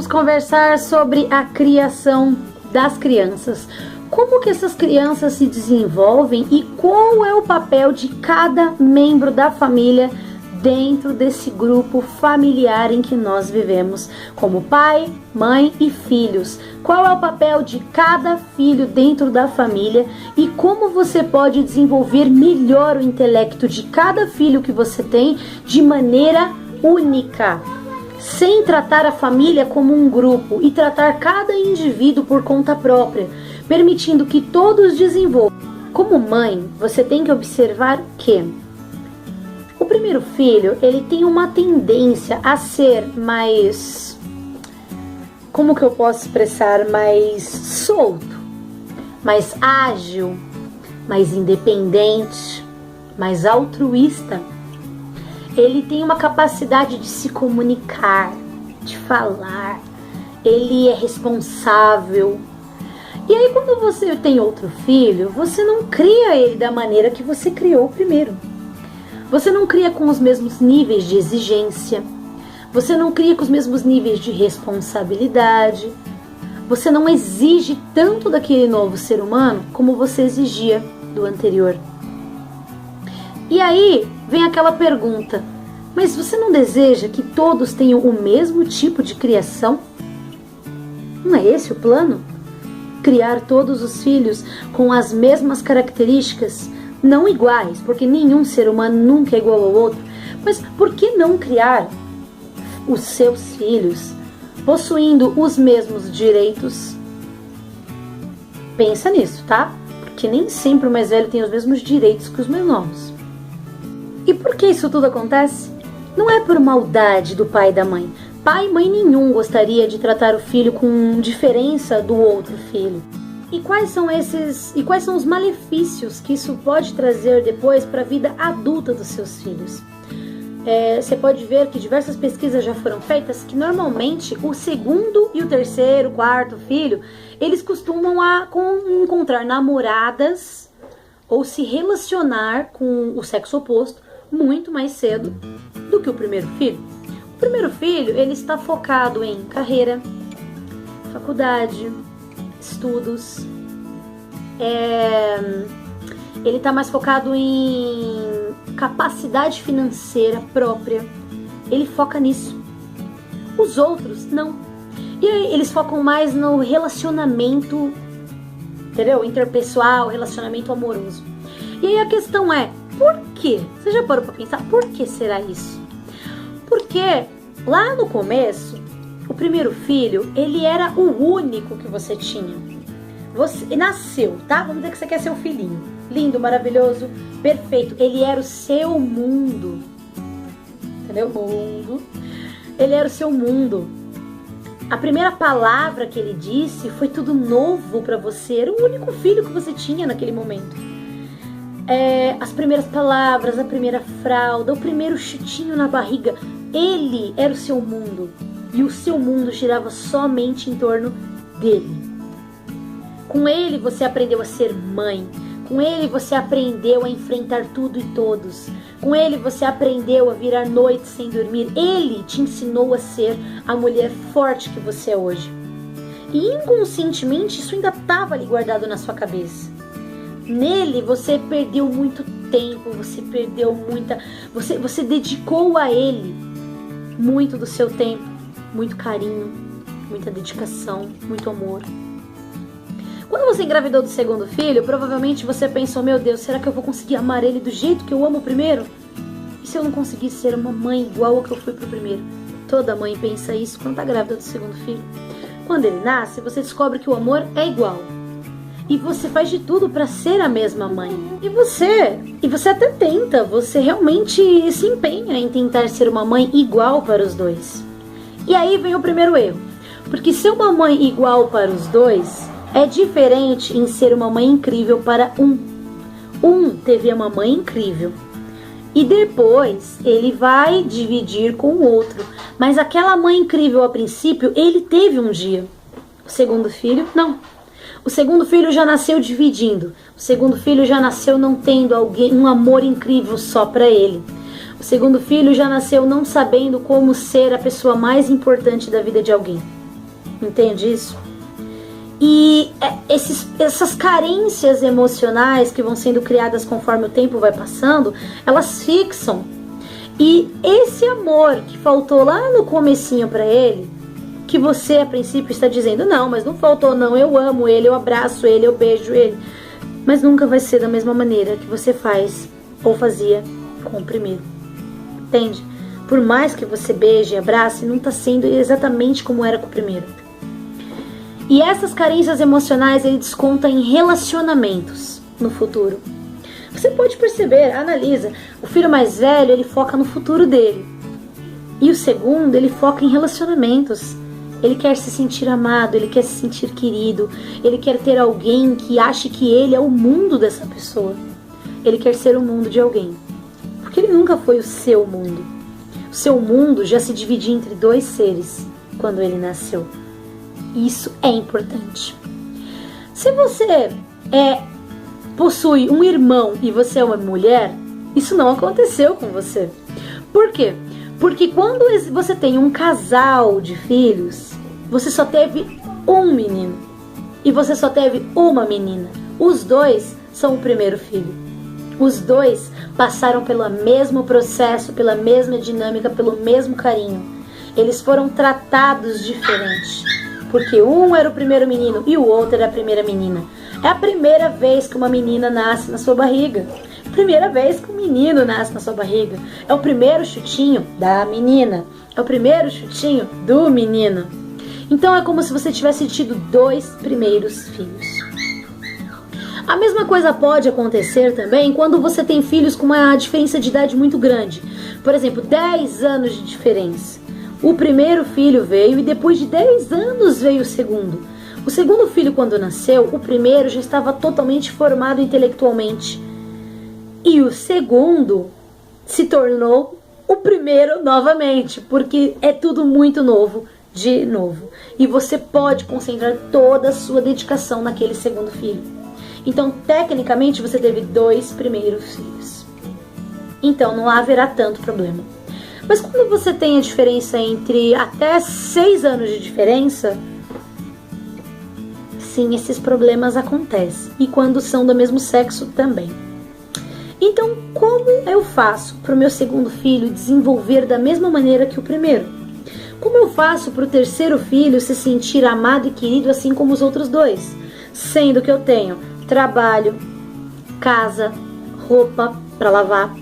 vamos conversar sobre a criação das crianças. Como que essas crianças se desenvolvem e qual é o papel de cada membro da família dentro desse grupo familiar em que nós vivemos, como pai, mãe e filhos. Qual é o papel de cada filho dentro da família e como você pode desenvolver melhor o intelecto de cada filho que você tem de maneira única, sem tratar a família como um grupo e tratar cada indivíduo por conta própria, permitindo que todos desenvolvam. Como mãe, você tem que observar que o primeiro filho, ele tem uma tendência a ser mais, como que eu posso expressar, mais solto, mais ágil, mais independente, mais altruísta. Ele tem uma capacidade de se comunicar, de falar, ele é responsável. E aí quando você tem outro filho, você não cria ele da maneira que você criou o primeiro. Você não cria com os mesmos níveis de exigência, você não cria com os mesmos níveis de responsabilidade, você não exige tanto daquele novo ser humano como você exigia do anterior. E aí vem aquela pergunta, mas você não deseja que todos tenham o mesmo tipo de criação? Não é esse o plano? Criar todos os filhos com as mesmas características? Não iguais, porque nenhum ser humano nunca é igual ao outro, mas por que não criar os seus filhos possuindo os mesmos direitos? Pensa nisso, tá? Porque nem sempre o mais velho tem os mesmos direitos que os mais novos. E por que isso tudo acontece? Não é por maldade do pai e da mãe. Pai e mãe nenhum gostaria de tratar o filho com diferença do outro filho. E quais são os malefícios que isso pode trazer depois para a vida adulta dos seus filhos? Você pode ver que diversas pesquisas já foram feitas que normalmente o segundo e o terceiro, quarto filho, eles costumam encontrar namoradas ou se relacionar com o sexo oposto muito mais cedo do que o primeiro filho. O primeiro filho, ele está focado em carreira, faculdade, estudos, ele está mais focado em capacidade financeira própria, ele foca nisso. Os outros não. E aí eles focam mais no relacionamento, entendeu? Interpessoal, relacionamento amoroso. E aí a questão é, por quê? Você já parou para pensar, por que será isso? Porque lá no começo, o primeiro filho, ele era o único que você tinha. Você nasceu, tá? Vamos dizer que você quer ser o filhinho. Lindo, maravilhoso, perfeito. Ele era o seu mundo. Entendeu? Mundo. Ele era o seu mundo. A primeira palavra que ele disse foi tudo novo pra você. Era o único filho que você tinha naquele momento. As primeiras palavras, a primeira fralda, o primeiro chutinho na barriga. Ele era o seu mundo. E o seu mundo girava somente em torno dele. Com ele você aprendeu a ser mãe. Com ele você aprendeu a enfrentar tudo e todos. Com ele você aprendeu a virar noites sem dormir. Ele te ensinou a ser a mulher forte que você é hoje. E inconscientemente isso ainda estava ali guardado na sua cabeça. Nele você perdeu muito tempo, você perdeu você dedicou a ele muito do seu tempo, muito carinho, muita dedicação, muito amor. Quando você engravidou do segundo filho, provavelmente você pensou, meu Deus, será que eu vou conseguir amar ele do jeito que eu amo o primeiro? E se eu não conseguir ser uma mãe igual ao que eu fui pro primeiro? Toda mãe pensa isso quando tá grávida do segundo filho. Quando ele nasce, você descobre que o amor é igual. E você faz de tudo para ser a mesma mãe. E você até tenta, você realmente se empenha em tentar ser uma mãe igual para os dois. E aí vem o primeiro erro. Porque ser uma mãe igual para os dois é diferente em ser uma mãe incrível para um. Um teve uma mãe incrível. E depois ele vai dividir com o outro. Mas aquela mãe incrível a princípio, ele teve um dia. O segundo filho, não. O segundo filho já nasceu dividindo. O segundo filho já nasceu não tendo um amor incrível só para ele. O segundo filho já nasceu não sabendo como ser a pessoa mais importante da vida de alguém. Entende isso? E essas carências emocionais que vão sendo criadas conforme o tempo vai passando, elas fixam. E esse amor que faltou lá no comecinho pra ele, que você a princípio está dizendo, não, mas não faltou não, eu amo ele, eu abraço ele, eu beijo ele. Mas nunca vai ser da mesma maneira que você faz ou fazia com o primeiro. Entende? Por mais que você beije e abrace, não está sendo exatamente como era com o primeiro. E essas carências emocionais ele desconta em relacionamentos no futuro. Você pode perceber, analisa, o filho mais velho ele foca no futuro dele. E o segundo ele foca em relacionamentos. Ele quer se sentir amado, ele quer se sentir querido, ele quer ter alguém que ache que ele é o mundo dessa pessoa. Ele quer ser o mundo de alguém. Porque ele nunca foi o seu mundo. O seu mundo já se dividia entre dois seres quando ele nasceu. Isso é importante. Se você possui um irmão e você é uma mulher, isso não aconteceu com você. Por quê? Porque quando você tem um casal de filhos, você só teve um menino e você só teve uma menina. Os dois são o primeiro filho. Os dois passaram pelo mesmo processo, pela mesma dinâmica, pelo mesmo carinho. Eles foram tratados diferente. Porque um era o primeiro menino e o outro era a primeira menina. É a primeira vez que uma menina nasce na sua barriga. Primeira vez que um menino nasce na sua barriga. É o primeiro chutinho da menina. É o primeiro chutinho do menino. Então é como se você tivesse tido dois primeiros filhos. A mesma coisa pode acontecer também quando você tem filhos com uma diferença de idade muito grande. Por exemplo, 10 anos de diferença. O primeiro filho veio e depois de 10 anos veio o segundo. O segundo filho, quando nasceu, o primeiro já estava totalmente formado intelectualmente. E o segundo se tornou o primeiro novamente, porque é tudo muito novo de novo. E você pode concentrar toda a sua dedicação naquele segundo filho. Então, tecnicamente, você teve dois primeiros filhos. Então, não haverá tanto problema. Mas quando você tem a diferença entre até 6 anos de diferença, sim, esses problemas acontecem. E quando são do mesmo sexo também. Então, como eu faço para o meu segundo filho desenvolver da mesma maneira que o primeiro? Como eu faço para o terceiro filho se sentir amado e querido assim como os outros dois? Sendo que eu tenho trabalho, casa, roupa para lavar,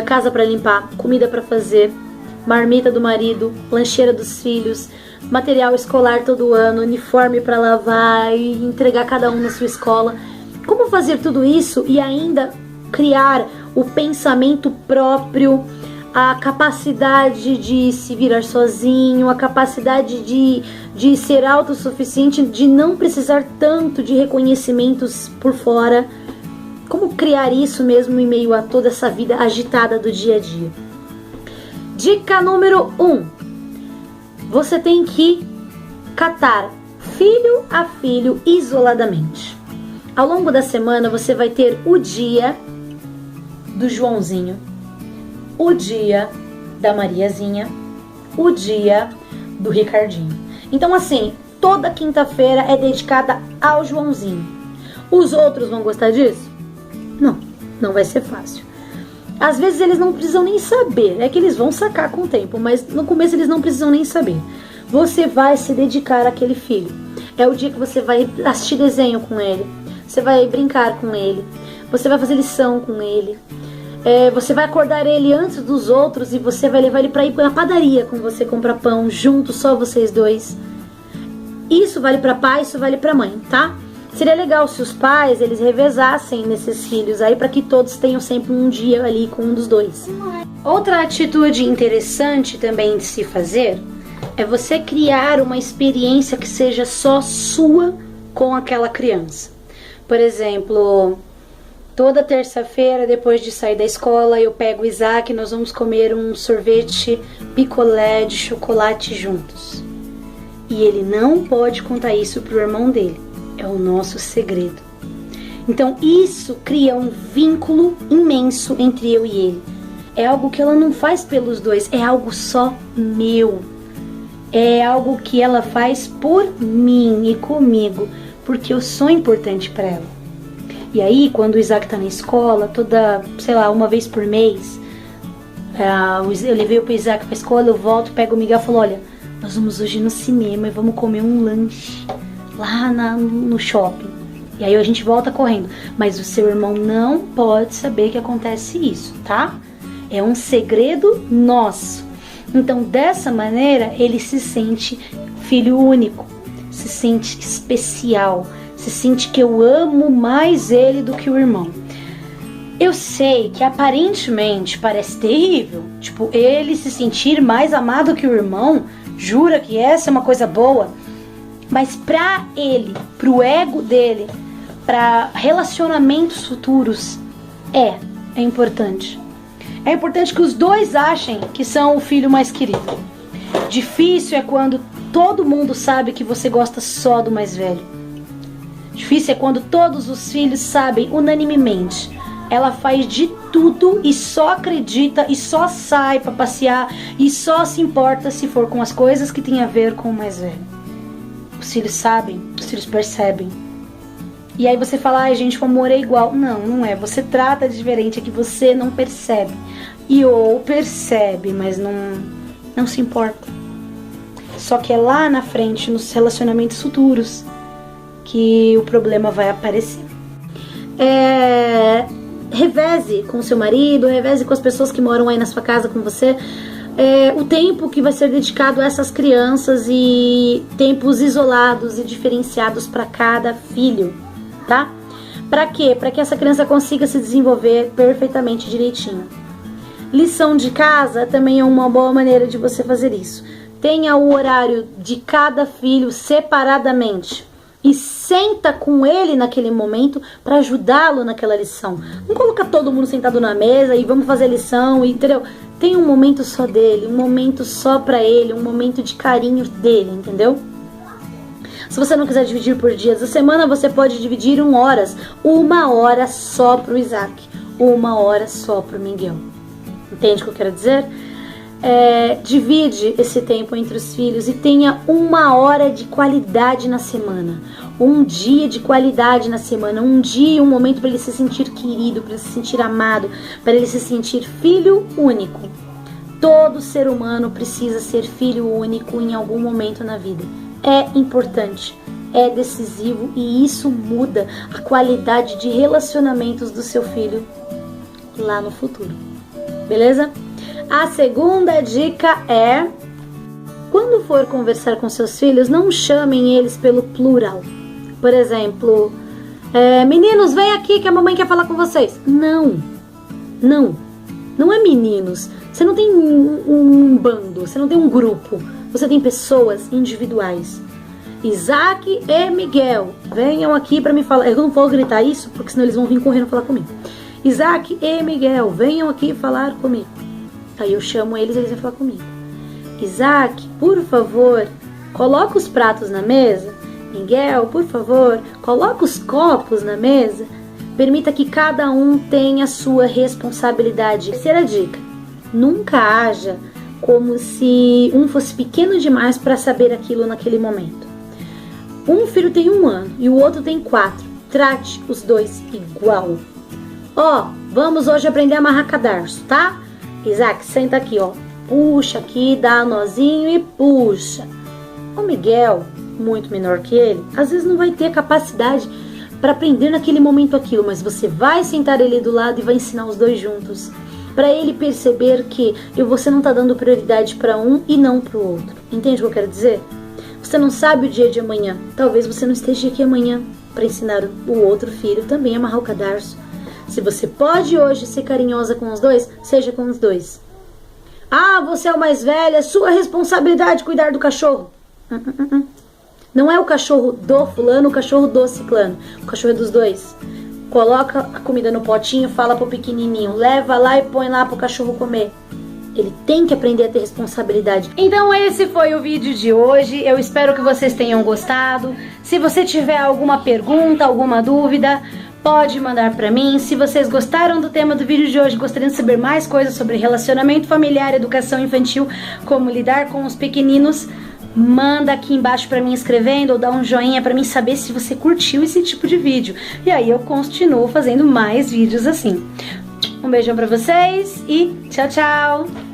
casa para limpar, comida para fazer, marmita do marido, lancheira dos filhos, material escolar todo ano, uniforme para lavar e entregar cada um na sua escola. Como fazer tudo isso e ainda criar o pensamento próprio, a capacidade de se virar sozinho, a capacidade de ser autossuficiente, de não precisar tanto de reconhecimentos por fora? Como criar isso mesmo em meio a toda essa vida agitada do dia a dia? Dica número 1. Você tem que catar filho a filho isoladamente. Ao longo da semana você vai ter o dia do Joãozinho, o dia da Mariazinha, o dia do Ricardinho. Então assim, toda quinta-feira é dedicada ao Joãozinho. Os outros vão gostar disso? Não vai ser fácil. Às vezes eles não precisam nem saber, é que eles vão sacar com o tempo, mas no começo eles não precisam nem saber. Você vai se dedicar àquele filho. É o dia que você vai assistir desenho com ele, você vai brincar com ele, você vai fazer lição com ele, você vai acordar ele antes dos outros e você vai levar ele para ir na padaria com você comprar pão, junto, só vocês dois. Isso vale para pai, isso vale para mãe, tá? Seria legal se os pais, eles revezassem nesses filhos aí para que todos tenham sempre um dia ali com um dos dois. Outra atitude interessante também de se fazer é você criar uma experiência que seja só sua com aquela criança. Por exemplo, toda terça-feira, depois de sair da escola, eu pego o Isaac e nós vamos comer um sorvete picolé de chocolate juntos. E ele não pode contar isso pro irmão dele. É o nosso segredo. Então isso cria um vínculo imenso entre eu e ele. É algo que ela não faz pelos dois, é algo só meu. é algo que ela faz por mim e comigo, porque eu sou importante para ela. E aí, quando o Isaac tá na escola, toda, sei lá, uma vez por mês, eu levei o Isaac pra escola, eu volto, pego o Miguel e falo, olha, nós vamos hoje no cinema e vamos comer um lanche lá no shopping. E aí a gente volta correndo. Mas o seu irmão não pode saber que acontece isso, tá? É um segredo nosso. Então, dessa maneira, ele se sente filho único, se sente especial, se sente que eu amo mais ele do que o irmão. Eu sei que aparentemente parece terrível, tipo, ele se sentir mais amado que o irmão, jura que essa é uma coisa boa, mas pra ele, pro ego dele, pra relacionamentos futuros, é importante. É importante que os dois achem que são o filho mais querido. Difícil é quando todo mundo sabe que você gosta só do mais velho. Difícil é quando todos os filhos sabem unanimemente. Ela faz de tudo e só acredita e só sai pra passear e só se importa se for com as coisas que tem a ver com o mais velho. Os filhos sabem, os filhos percebem. E aí você fala, ai gente, o amor é igual. Não, não é. Você trata diferente, é que você não percebe. Ou percebe, mas não se importa. Só que é lá na frente, nos relacionamentos futuros, que o problema vai aparecer. Reveze com o seu marido, reveze com as pessoas que moram aí na sua casa com você, o tempo que vai ser dedicado a essas crianças e tempos isolados e diferenciados para cada filho, tá? Para quê? Para que essa criança consiga se desenvolver perfeitamente direitinho. Lição de casa também é uma boa maneira de você fazer isso. Tenha o horário de cada filho separadamente e senta com ele naquele momento para ajudá-lo naquela lição. Não coloca todo mundo sentado na mesa e vamos fazer a lição, entendeu? Tem um momento só dele, um momento só para ele, um momento de carinho dele, entendeu? Se você não quiser dividir por dias da semana, você pode dividir em horas. 1 hora só pro Isaac, 1 hora só pro Miguel. Entende o que eu quero dizer? Divide esse tempo entre os filhos e tenha 1 hora de qualidade na semana, um dia de qualidade na semana, um dia, um momento para ele se sentir querido, para ele se sentir amado, para ele se sentir filho único. Todo ser humano precisa ser filho único em algum momento na vida. É importante, é decisivo e isso muda a qualidade de relacionamentos do seu filho lá no futuro. Beleza? A segunda dica é: quando for conversar com seus filhos, não chamem eles pelo plural. Por exemplo, meninos, vem aqui que a mamãe quer falar com vocês. Não é meninos. Você não tem um bando, você não tem um grupo. Você tem pessoas individuais. Isaac e Miguel, venham aqui pra me falar. Eu não vou gritar isso, porque senão eles vão vir correndo falar comigo. Isaac e Miguel, venham aqui falar comigo. Aí eu chamo eles e eles vão falar comigo. Isaac, por favor, coloca os pratos na mesa. Miguel, por favor, coloca os copos na mesa. Permita que cada um tenha a sua responsabilidade. Terceira dica: nunca haja como se um fosse pequeno demais para saber aquilo naquele momento. Um filho tem 1 ano e o outro tem 4. Trate os dois igual. Vamos hoje aprender a amarrar cadarço, tá? Isaac, senta aqui, puxa aqui, dá um nozinho e puxa. O Miguel, muito menor que ele, às vezes não vai ter capacidade para aprender naquele momento aquilo, mas você vai sentar ele do lado e vai ensinar os dois juntos, para ele perceber que você não tá dando prioridade para um e não para o outro. Entende o que eu quero dizer? Você não sabe o dia de amanhã. Talvez você não esteja aqui amanhã para ensinar o outro filho também a amarrar o cadarço. Se você pode hoje ser carinhosa com os dois, seja com os dois. Você é o mais velho, é sua responsabilidade cuidar do cachorro. Não é o cachorro do fulano, o cachorro do ciclano. O cachorro é dos dois. Coloca a comida no potinho, fala pro pequenininho, leva lá e põe lá pro cachorro comer. Ele tem que aprender a ter responsabilidade. Então esse foi o vídeo de hoje. Eu espero que vocês tenham gostado. Se você tiver alguma pergunta, alguma dúvida, pode mandar pra mim. Se vocês gostaram do tema do vídeo de hoje, gostariam de saber mais coisas sobre relacionamento familiar, educação infantil, como lidar com os pequeninos, manda aqui embaixo pra mim escrevendo ou dá um joinha pra mim saber se você curtiu esse tipo de vídeo. E aí eu continuo fazendo mais vídeos assim. Um beijão pra vocês e tchau, tchau!